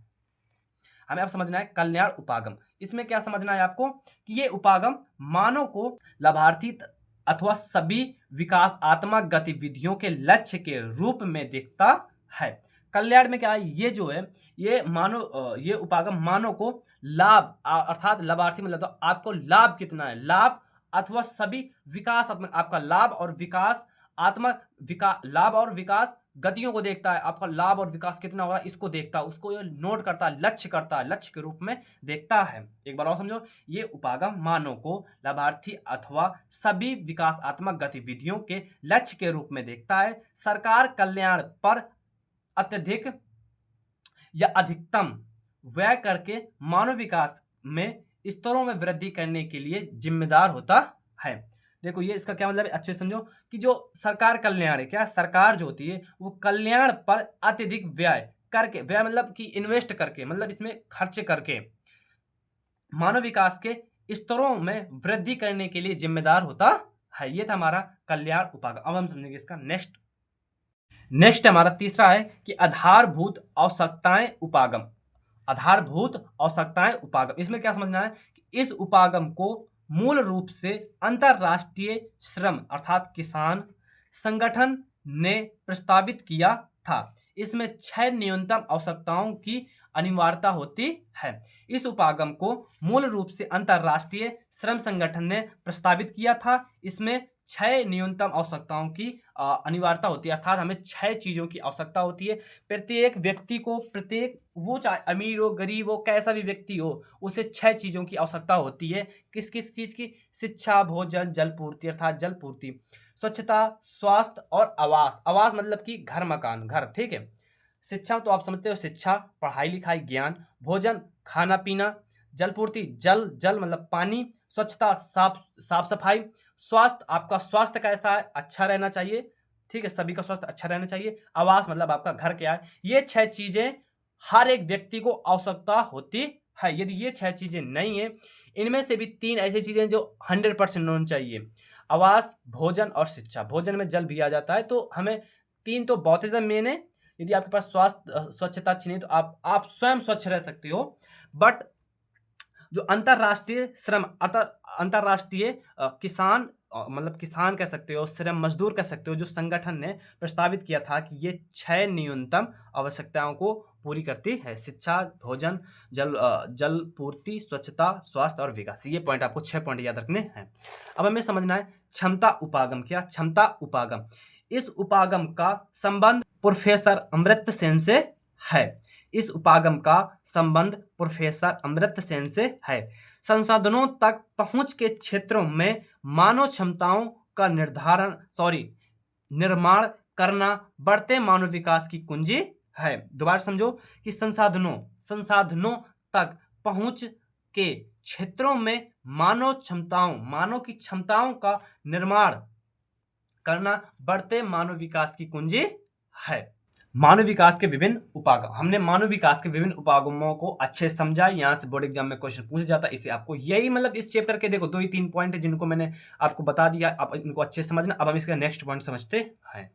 हमें अब समझना है कल्याण उपागम। इसमें क्या समझना है आपको कि ये उपागम मानव को लाभार्थी अथवा सभी विकासात्मक गतिविधियों के लक्ष्य के रूप में देखता है। कल्याण में क्या है, ये जो है ये ये उपागम मानव को लाभ अर्थात लाभार्थी मतलब तो आपको लाभ कितना है, लाभ अथवा सभी विकासात्मक आपका लाभ और विकास आत्मक लाभ और विकास गतियों को देखता है। आपका लाभ और विकास कितना हो रहा है इसको देखता है, उसको ये नोट करता है, लक्ष्य करता है, लक्ष्य के रूप में देखता है। एक बार और समझो, ये उपागम मानव को लाभार्थी अथवा सभी विकासात्मक गतिविधियों के लक्ष्य के रूप में देखता है। सरकार कल्याण पर अत्यधिक या अधिकतम व्यय करके मानव विकास में स्तरों में वृद्धि करने के लिए जिम्मेदार होता है। देखो ये इसका क्या मतलब है, अच्छे से समझो कि जो सरकार कल्याण है, क्या सरकार जो होती है वो कल्याण पर अत्यधिक व्यय करके, व्यय मतलब कि इन्वेस्ट करके, मतलब इसमें खर्च करके मानव विकास के स्तरों में वृद्धि करने के लिए जिम्मेदार होता है। ये था हमारा कल्याण उपागम। अब हम समझेंगे इसका नेक्स्ट हमारा तीसरा है कि आधारभूत आवश्यकताएं उपागम। आधारभूत आवश्यकताएं उपागम, इसमें क्या समझना है कि इस उपागम को मूल रूप से अंतरराष्ट्रीय श्रम अर्थात किसान संगठन ने प्रस्तावित किया था। इसमें 6 न्यूनतम आवश्यकताओं की अनिवार्यता होती है। इस उपागम को मूल रूप से अंतरराष्ट्रीय श्रम संगठन ने प्रस्तावित किया था। इसमें 6 न्यूनतम आवश्यकताओं की अनिवार्यता होती है, अर्थात हमें 6 चीज़ों की आवश्यकता होती है। प्रत्येक व्यक्ति को, प्रत्येक वो चाहे अमीर हो गरीब हो कैसा भी व्यक्ति हो, उसे 6 चीज़ों की आवश्यकता होती है। किस किस चीज़ की? शिक्षा, भोजन, जलपूर्ति अर्थात जलपूर्ति, स्वच्छता, स्वास्थ्य और आवास। आवास मतलब कि घर मकान, घर, ठीक है। शिक्षा तो आप समझते हो, शिक्षा पढ़ाई लिखाई ज्ञान, भोजन खाना पीना, जलपूर्ति जल मतलब पानी, स्वच्छता साफ सफाई, स्वास्थ्य आपका स्वास्थ्य कैसा है, अच्छा रहना चाहिए, ठीक है, सभी का स्वास्थ्य अच्छा रहना चाहिए। आवास मतलब आपका घर क्या है। ये 6 चीजें हर एक व्यक्ति को आवश्यकता होती है। यदि ये 6 चीजें नहीं है, इनमें से भी 3 ऐसी चीजें जो 100% होनी चाहिए, आवास, भोजन और शिक्षा। भोजन में जल भी आ जाता है, तो हमें 3 तो बहुत ही मेन है। यदि आपके पास स्वच्छता अच्छी नहीं तो आप स्वयं स्वच्छ रह सकते हो, बट जो अंतरराष्ट्रीय श्रम अर्थात अंतरराष्ट्रीय किसान मतलब किसान कह सकते हो, श्रम मजदूर कह सकते हो, जो संगठन ने प्रस्तावित किया था कि ये 6 न्यूनतम आवश्यकताओं को पूरी करती है। शिक्षा, भोजन, जल पूर्ति, स्वच्छता, स्वास्थ्य और विकास। ये पॉइंट आपको 6 पॉइंट याद रखने हैं। अब हमें समझना है क्षमता उपागम। क्या क्षमता उपागम? इस उपागम का संबंध प्रोफेसर अमर्त्य सेन से है। इस उपागम का संबंध प्रोफेसर अमर्त्य सेन से है। संसाधनों तक पहुंच के क्षेत्रों में मानव क्षमताओं का निर्माण करना बढ़ते मानव विकास की कुंजी है। दोबारा समझो कि संसाधनों तक पहुंच के क्षेत्रों में मानव की क्षमताओं का निर्माण करना बढ़ते मानव विकास की कुंजी है। मानव विकास के विभिन्न उपागम, हमने मानव विकास के विभिन्न उपागमों को अच्छे से समझा। यहाँ से बोर्ड एग्जाम में क्वेश्चन पूछा जाता है, इसे आपको यही मतलब इस चैप्टर के देखो 2 ही 3 पॉइंट है जिनको मैंने आपको बता दिया, आप इनको अच्छे से समझना। अब हम इसका नेक्स्ट पॉइंट समझते हैं।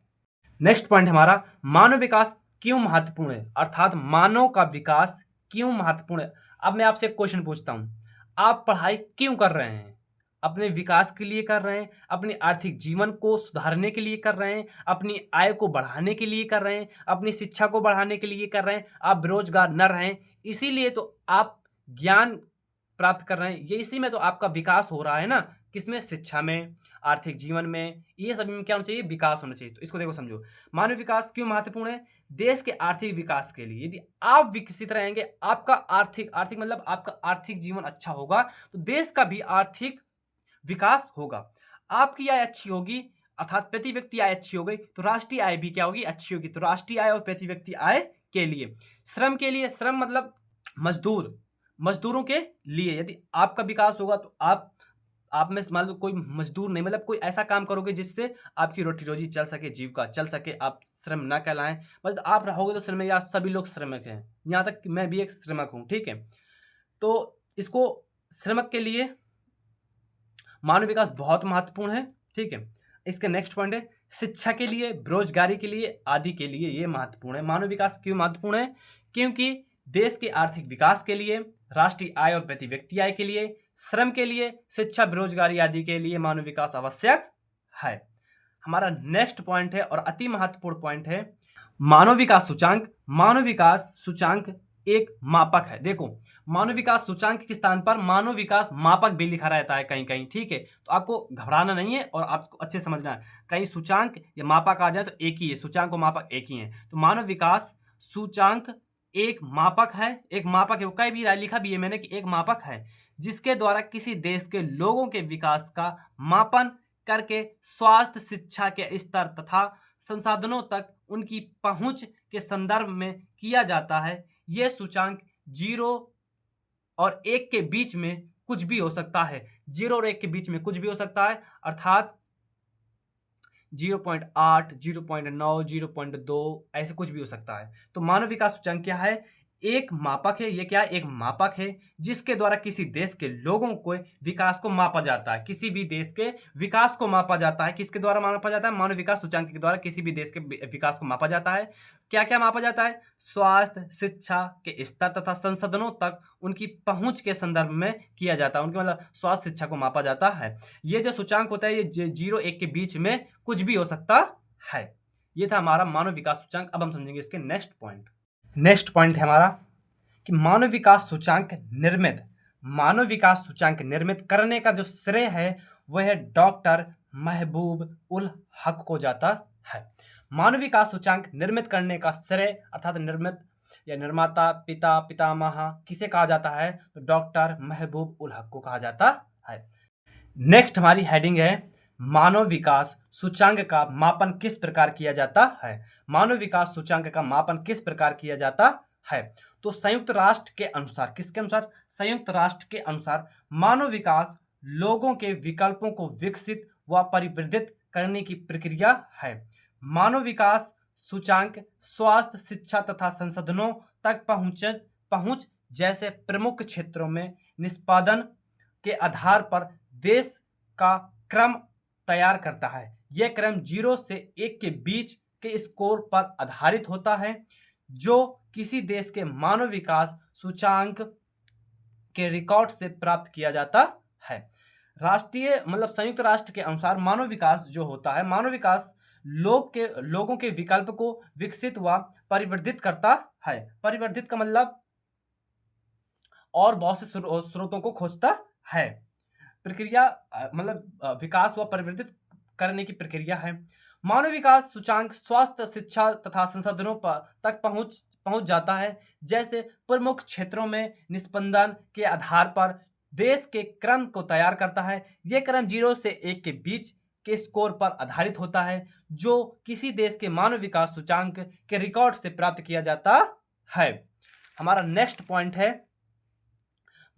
नेक्स्ट पॉइंट हमारा मानव विकास क्यों महत्वपूर्ण है, अर्थात मानव का विकास क्यों महत्वपूर्ण है। अब मैं आपसे एक क्वेश्चन पूछता हूँ, आप पढ़ाई क्यों कर रहे हैं? अपने विकास के लिए कर रहे हैं, अपने आर्थिक जीवन को सुधारने के लिए कर रहे हैं, अपनी आय को बढ़ाने के लिए कर रहे हैं, अपनी शिक्षा को बढ़ाने के लिए कर रहे हैं, आप बेरोजगार न रहें, इसीलिए तो आप ज्ञान प्राप्त कर रहे हैं। ये इसी में तो आपका विकास हो रहा है ना, किसमें? शिक्षा में, आर्थिक जीवन में, ये सभी में क्या होना चाहिए? विकास होना चाहिए। तो इसको देखो समझो, मानव विकास क्यों महत्वपूर्ण है? देश के आर्थिक विकास के लिए। यदि आप विकसित रहेंगे, आपका आर्थिक मतलब आपका आर्थिक जीवन अच्छा होगा, तो देश का भी आर्थिक विकास होगा। आपकी आय अच्छी होगी अर्थात प्रति व्यक्ति आय अच्छी हो गई, तो राष्ट्रीय आय भी क्या होगी? अच्छी होगी। तो राष्ट्रीय आय और प्रति व्यक्ति आय के लिए, श्रम के लिए, श्रम मतलब मजदूरों के लिए यदि आपका विकास होगा, तो आप में मान लो कोई मजदूर नहीं, मतलब कोई ऐसा काम करोगे जिससे आपकी रोटी रोजी चल सके, जीविका चल सके, आप श्रम ना कहलाएं। मतलब आप रहोगे तो श्रमिक, या सभी लोग श्रमिक हैं, यहाँ तक कि मैं भी एक श्रमिक हूँ, ठीक है। तो इसको श्रमिक के लिए मानव विकास बहुत महत्वपूर्ण है, ठीक है। इसके नेक्स्ट पॉइंट है शिक्षा के लिए, बेरोजगारी के लिए आदि के लिए ये महत्वपूर्ण है। मानव विकास क्यों महत्वपूर्ण है? क्योंकि देश के आर्थिक विकास के लिए, राष्ट्रीय आय और प्रति व्यक्ति आय के लिए, श्रम के लिए, शिक्षा, बेरोजगारी आदि के लिए मानव विकास आवश्यक है। हमारा नेक्स्ट पॉइंट है और अति महत्वपूर्ण पॉइंट है मानव विकास सूचांक। मानव विकास सूचांक एक मापक है। देखो, मानव विकास सूचांक के स्थान पर मानव विकास मापक भी लिखा रहता है कहीं कहीं, ठीक है। तो आपको घबराना नहीं है और आपको अच्छे समझना है, कहीं सूचांक या मापक आ जाए तो एक ही है, सूचांक और मापक एक ही है। तो मानव विकास सूचांक एक मापक है। एक मापक है, वो कई भी लिखा भी है मैंने कि एक मापक है जिसके द्वारा किसी देश के लोगों के विकास का मापन करके स्वास्थ्य, शिक्षा के स्तर तथा संसाधनों तक उनकी पहुंच के संदर्भ में किया जाता है। यह सूचांक 0 और 1 के बीच में कुछ भी हो सकता है। 0 और 1 के बीच में कुछ भी हो सकता है, अर्थात 0.8, 0.9, 0.2 ऐसे कुछ भी हो सकता है। तो मानव विकास सूचांक क्या है? एक मापक है। ये क्या है? एक मापक है जिसके द्वारा किसी देश के लोगों को विकास को मापा जाता है। किसी भी देश के विकास को मापा जाता है। किसके द्वारा मापा जाता है? मानव विकास सूचांक के द्वारा किसी भी देश के विकास को मापा जाता है। क्या क्या मापा जाता है? स्वास्थ्य, शिक्षा के स्तर तथा संसाधनों तक उनकी पहुंच के संदर्भ में किया जाता है। उनकी मतलब स्वास्थ्य, शिक्षा को मापा जाता है। ये जो सूचांक होता है ये 0-1 के बीच में कुछ भी हो सकता है। ये था हमारा मानव विकास सूचांक। अब हम समझेंगे इसके नेक्स्ट पॉइंट। नेक्स्ट पॉइंट है हमारा कि मानव विकास सूचांक निर्मित करने का जो श्रेय है वह है डॉक्टर महबूब उल हक को जाता है। मानव विकास सूचांक निर्मित करने का श्रेय अर्थात निर्मित या निर्माता, पिता, पितामह किसे कहा जाता है? तो डॉक्टर महबूब उल हक को कहा जाता है। नेक्स्ट हमारी हेडिंग है मानव विकास सूचांक का मापन किस प्रकार किया जाता है। मानव विकास सूचांक का मापन किस प्रकार किया जाता है? तो संयुक्त राष्ट्र के अनुसार, किसके अनुसार? संयुक्त राष्ट्र के अनुसार मानव विकास लोगों के विकल्पों को विकसित व परिवर्धित करने की प्रक्रिया है। मानव विकास सूचांक स्वास्थ्य, शिक्षा तथा संसाधनों तक पहुंच जैसे प्रमुख क्षेत्रों में निष्पादन के आधार पर देश का क्रम तैयार करता है। यह क्रम 0 से 1 के बीच के स्कोर पर आधारित होता है जो किसी देश के मानव विकास सूचांक के रिकॉर्ड से प्राप्त किया जाता है। राष्ट्रीय मतलब संयुक्त राष्ट्र के अनुसार मानव विकास जो होता है, मानव विकास लोगों के विकल्प को विकसित व परिवर्धित करता है। परिवर्धित का मतलब और बहुत से स्रोतों को खोजता है। प्रक्रिया मतलब विकास व परिवर्तित करने की प्रक्रिया है। मानव विकास सूचांक स्वास्थ्य, शिक्षा तथा संसाधनों तक पहुंच जाता है जैसे प्रमुख क्षेत्रों में निष्पादन के आधार पर देश के क्रम को तैयार करता है। यह क्रम 0 से 1 के बीच के स्कोर पर आधारित होता है जो किसी देश के मानव विकास सूचांक के रिकॉर्ड से प्राप्त किया जाता है। हमारा नेक्स्ट पॉइंट है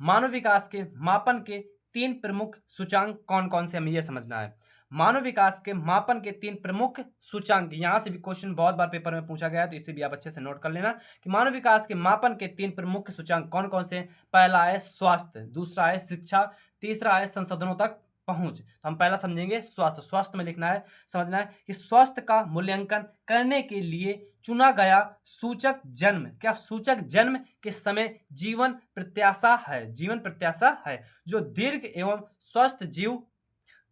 मानव विकास के मापन के 3 प्रमुख सूचांक कौन कौन से, हमें यह समझना है। मानव विकास के मापन के 3 प्रमुख सूचांक, यहां से भी क्वेश्चन बहुत बार पेपर में पूछा गया है तो इसे भी आप अच्छे से नोट कर लेना कि मानव विकास के मापन के 3 प्रमुख सूचांक कौन कौन से। पहला है स्वास्थ्य, दूसरा है शिक्षा, तीसरा है संसाधनों तक पहुंच। तो हम पहला समझेंगे स्वास्थ्य। स्वास्थ्य में लिखना है, समझना है कि स्वास्थ्य का मूल्यांकन करने के लिए चुना गया सूचक जन्म, क्या सूचक जन्म के समय जीवन प्रत्याशा है जो दीर्घ एवं स्वस्थ जीव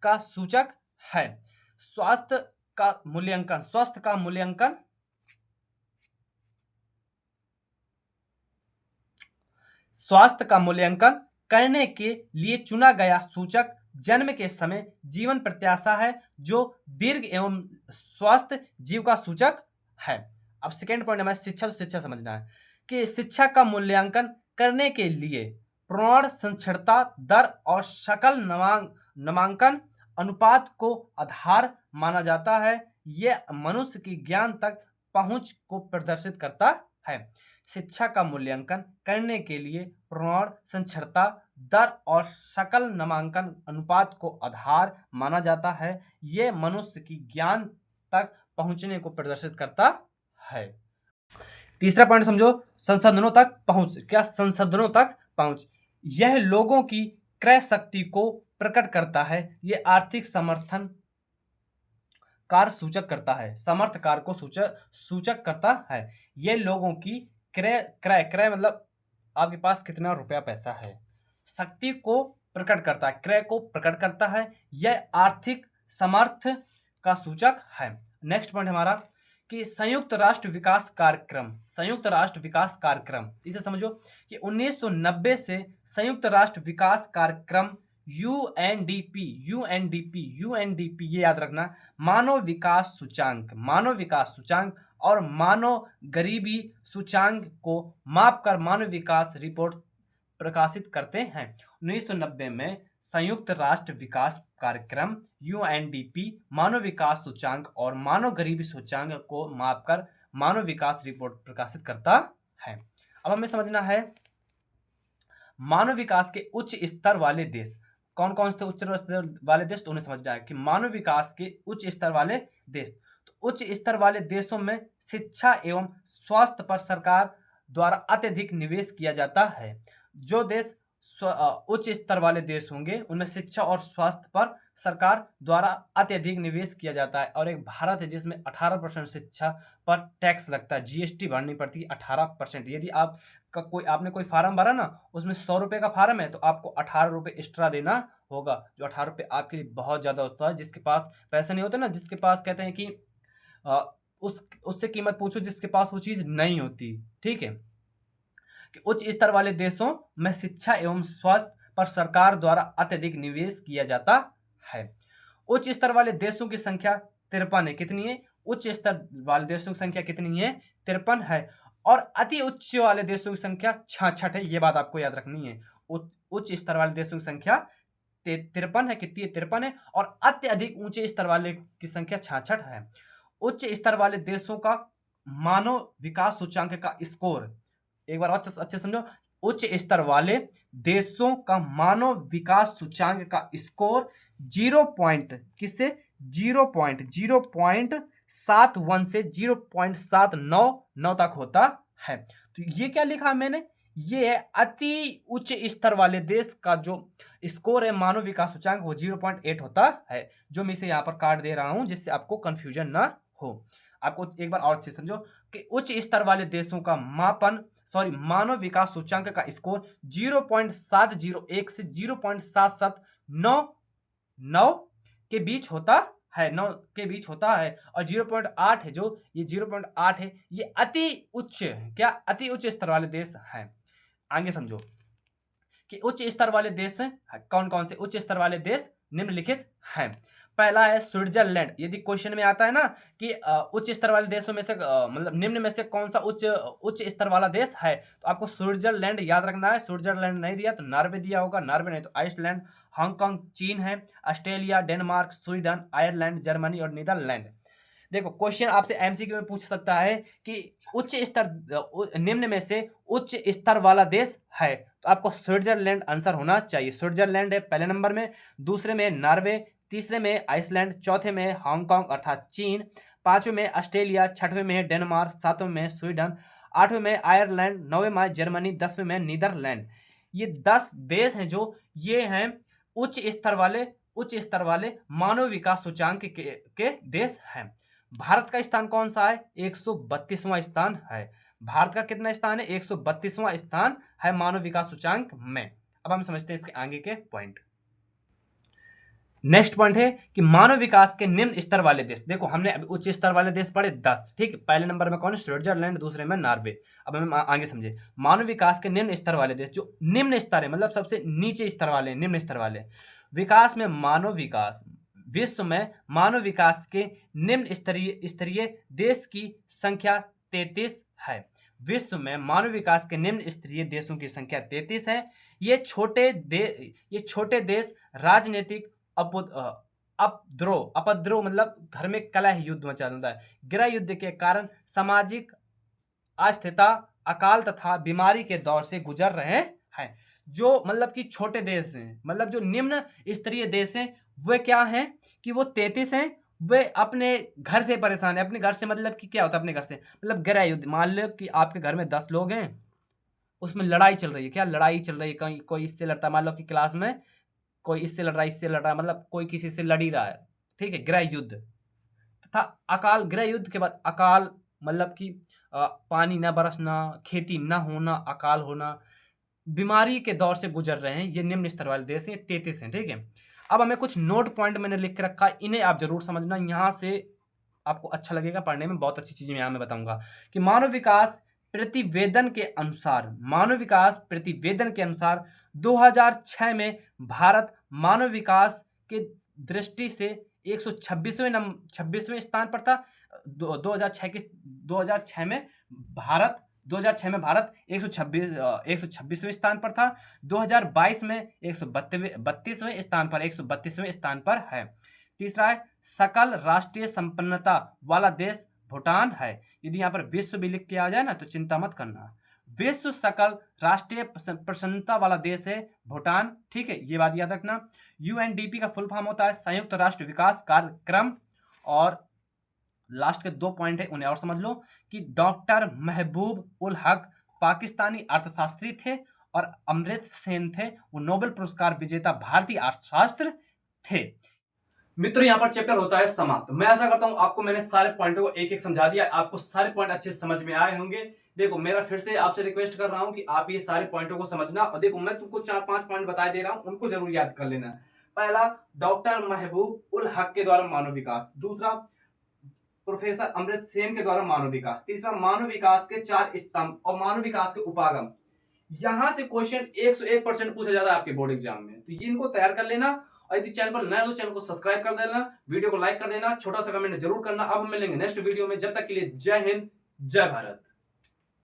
का सूचक है। स्वास्थ्य का मूल्यांकन करने के लिए चुना गया सूचक जन्म के समय जीवन प्रत्याशा है जो दीर्घ एवं स्वस्थ जीव का सूचक है। अब सेकेंड पॉइंट हमें शिक्षा, तो शिक्षा समझना है कि शिक्षा का मूल्यांकन करने के लिए प्रौढ़ साक्षरता दर और सकल नामांकन अनुपात को आधार माना जाता है। यह मनुष्य की ज्ञान तक पहुंच को प्रदर्शित करता है। शिक्षा का मूल्यांकन करने के लिए प्रौढ़ साक्षरता दर और सकल नामांकन अनुपात को आधार माना जाता है। यह मनुष्य की ज्ञान तक पहुंचने को प्रदर्शित करता है। तीसरा पॉइंट समझो, संसाधनों तक पहुंच। क्या संसाधनों तक पहुंच? यह लोगों की क्रय शक्ति को प्रकट करता है। यह आर्थिक समर्थन कार सूचक करता है, समर्थ कार को सूचक करता है। यह लोगों की क्रय मतलब आपके पास कितना रुपया पैसा है, शक्ति को प्रकट करता है, क्रय को प्रकट करता है। यह आर्थिक समर्थ का सूचक है। नेक्स्ट पॉइंट हमारा कि संयुक्त राष्ट्र विकास कार्यक्रम, संयुक्त राष्ट्र विकास कार्यक्रम इसे समझो कि 1990 से संयुक्त राष्ट्र विकास कार्यक्रम यूएनडीपी ये याद रखना, मानव विकास सूचांक, मानव विकास सूचांक और मानव गरीबी सूचांक को मापकर मानव विकास रिपोर्ट प्रकाशित करते हैं। 1990 में संयुक्त राष्ट्र विकास कार्यक्रम यूएनडीपी मानव विकास सूचांक और मानव गरीबी सूचांक को मापकर मानव विकास रिपोर्ट प्रकाशित करता है। अब हमें समझना है मानव विकास के उच्च स्तर वाले देश कौन कौन से उच्च स्तर वाले देश, तो उन्हें समझना है कि मानव विकास के उच्च स्तर वाले देश, तो उच्च स्तर वाले देशों में शिक्षा एवं स्वास्थ्य पर सरकार द्वारा अत्यधिक निवेश किया जाता है। जो देश उच्च स्तर वाले देश होंगे उनमें शिक्षा और स्वास्थ्य पर सरकार द्वारा अत्यधिक निवेश किया जाता है। और एक भारत है जिसमें 18% शिक्षा पर टैक्स लगता है, जीएसटी भरनी पड़ती है 18%। यदि आपने कोई फार्म भरा ना, उसमें 100 रुपये का फार्म है तो आपको 18 रुपये एक्स्ट्रा देना होगा, जो 18 रुपये आपके लिए बहुत ज़्यादा होता है। जिसके पास पैसे नहीं होते ना, जिसके पास कहते हैं कि उससे कीमत पूछो जिसके पास वो चीज़ नहीं होती। ठीक है, कि उच्च स्तर वाले देशों में शिक्षा एवं स्वास्थ्य पर सरकार द्वारा अत्यधिक निवेश किया जाता है। उच्च स्तर वाले देशों की संख्या 53 है। कितनी है? उच्च स्तर वाले देशों की संख्या कितनी है? 53 है। और अति उच्च वाले देशों की संख्या 66 है। ये बात आपको याद रखनी है। उच्च स्तर वाले देशों की संख्या 53 है। कितनी है? 53 है। और अत्यधिक ऊंचे स्तर वाले की संख्या 66 है। उच्च स्तर वाले देशों का मानव विकास सूचांक का स्कोर, एक बार अच्छे समझो, उच्च स्तर वाले देशों का मानव विकास सूचांक का स्कोर 0.71 से 0.799 तक होता है। तो ये क्या लिखा मैंने? ये है अति उच्च स्तर वाले देश का जो स्कोर है मानव विकास सूचांक वो 0.8 होता है, जो मैं इसे यहाँ पर काट दे रहा हूँ जिससे आपको कंफ्यूजन ना हो। आपको एक बार और अच्छे समझो कि उच्च स्तर वाले देशों का मानव विकास सूचांक का स्कोर 0.701 से 0.7799 के बीच होता है, 9 के बीच होता है। और 0.8 है, जो ये 0.8 है, ये अति उच्च है। क्या? अति उच्च स्तर वाले देश हैं। आगे समझो कि उच्च स्तर वाले देश कौन कौन से उच्च स्तर वाले देश निम्नलिखित हैं। पहला है स्विट्जरलैंड। यदि क्वेश्चन में आता है ना कि उच्च स्तर वाले देशों में से मतलब निम्न में से कौन सा उच्च स्तर वाला देश है, तो आपको स्विट्जरलैंड याद रखना है। स्विट्जरलैंड नहीं दिया तो नॉर्वे दिया होगा, नॉर्वे नहीं तो आइसलैंड, हांगकांग चीन है, Australia, Denmark, Sweden, Ireland, Germany और नीदरलैंड। देखो क्वेश्चन आपसे एमसीक्यू में पूछ सकता है कि उच्च स्तर निम्न में से उच्च स्तर वाला देश है, तो आपको स्विट्जरलैंड आंसर होना चाहिए। स्विट्जरलैंड है पहले नंबर में, दूसरे में नॉर्वे, तीसरे में आइसलैंड, चौथे में हांगकांग अर्थात चीन, पांचवें में ऑस्ट्रेलिया, छठवें में डेनमार्क, सातवें में स्वीडन, आठवें में आयरलैंड, नौवें में जर्मनी, 10वें में नीदरलैंड। ये 10 देश हैं जो ये हैं उच्च स्तर वाले मानव विकास सूचांक के देश हैं। भारत का स्थान कौन सा है? 132वां स्थान है। भारत का कितना स्थान है? 132वां स्थान है मानव विकास सूचांक में। अब हम समझते हैं इसके आगे के पॉइंट। नेक्स्ट पॉइंट है कि मानव विकास के निम्न स्तर वाले देश। देखो हमने अभी उच्च स्तर वाले देश पढ़े 10, ठीक है। पहले नंबर में कौन है? स्विट्जरलैंड, दूसरे में नॉर्वे। अब हम आगे समझे मानव विकास के निम्न स्तर वाले देश। जो निम्न स्तर है मतलब सबसे नीचे स्तर वाले, निम्न स्तर वाले विकास में मानव विकास, विश्व में मानव विकास के निम्न स्तरीय देश की संख्या 33 है। विश्व में मानव विकास के निम्न स्तरीय देशों की संख्या 33 है। ये छोटे देश राजनीतिक अपद्रव मतलब घर में कलह युद्ध मचा देता है। गृह युद्ध के कारण सामाजिक अस्थिरता, अकाल तथा बीमारी के दौर से गुजर रहे हैं। जो मतलब कि छोटे देश हैं, मतलब जो निम्न स्तरीय देश हैं, वे क्या हैं कि वो 33 हैं। वे अपने घर से परेशान है। अपने घर से मतलब कि क्या होता है? अपने घर से मतलब गृह युद्ध। मान लो कि आपके घर में 10 लोग हैं, उसमें लड़ाई चल रही है। क्या लड़ाई चल रही है? कहीं कोई इससे लड़ता है, मान लो कि क्लास में कोई इससे लड़ रहा है, इससे लड़ रहा है, मतलब कोई किसी से लड़ ही रहा है, ठीक है। गृह युद्ध तथा अकाल। गृह युद्ध के बाद अकाल मतलब कि पानी न बरसना, खेती न होना, अकाल होना, बीमारी के दौर से गुजर रहे हैं। ये निम्न स्तर वाले देश हैं, 33 हैं, ठीक है। अब हमें कुछ नोट पॉइंट मैंने लिख के रखा है, इन्हें आप जरूर समझना, यहाँ से आपको अच्छा लगेगा पढ़ने में, बहुत अच्छी चीजें यहाँ मैं बताऊंगा कि मानव विकास प्रतिवेदन के अनुसार 2006 में भारत मानव विकास के दृष्टि से 126वें स्थान पर था। 2006 में भारत 126वें स्थान पर था। 2022 में 132वें स्थान पर है। तीसरा है सकल राष्ट्रीय संपन्नता वाला देश भूटान है। यदि यहाँ पर विश्व भी लिख के आ जाए ना तो चिंता मत करना, विश्व सकल राष्ट्रीय प्रसन्नता वाला देश है भूटान, ठीक है, ये बात याद रखना। यूएनडीपी का फुल फॉर्म होता है संयुक्त राष्ट्र विकास कार्यक्रम। और लास्ट के 2 पॉइंट है उन्हें और समझ लो कि डॉक्टर महबूब उल हक पाकिस्तानी अर्थशास्त्री थे और अमृत सेन थे, वो नोबेल पुरस्कार विजेता भारतीय अर्थशास्त्र थे। मित्रों यहाँ पर चैप्टर होता है समाप्त। मैं ऐसा करता हूँ आपको मैंने सारे पॉइंटों को एक एक समझा दिया, आपको सारे पॉइंट अच्छे से समझ में आए होंगे। देखो मेरा फिर से आपसे रिक्वेस्ट कर रहा हूँ कि आप ये सारे पॉइंटों को समझना, और देखो मैं तुमको 4-5 पॉइंट बता दे रहा हूँ, उनको जरूर याद कर लेना। पहला, डॉक्टर महबूब उल हक के द्वारा मानव विकास। दूसरा, प्रोफेसर अमृत सेन के द्वारा मानव विकास। तीसरा, मानव विकास के 4 स्तंभ और मानव विकास के उपागम। यहाँ से क्वेश्चन 101% पूछा जाता है आपके बोर्ड एग्जाम में, तो ये इनको तैयार कर लेना। और यदि चैनल पर नया हो तो चैनल को सब्सक्राइब कर देना, वीडियो को लाइक कर देना, छोटा सा कमेंट जरूर करना। अब हम मिलेंगे नेक्स्ट वीडियो में, जब तक के लिए जय हिंद जय भारत।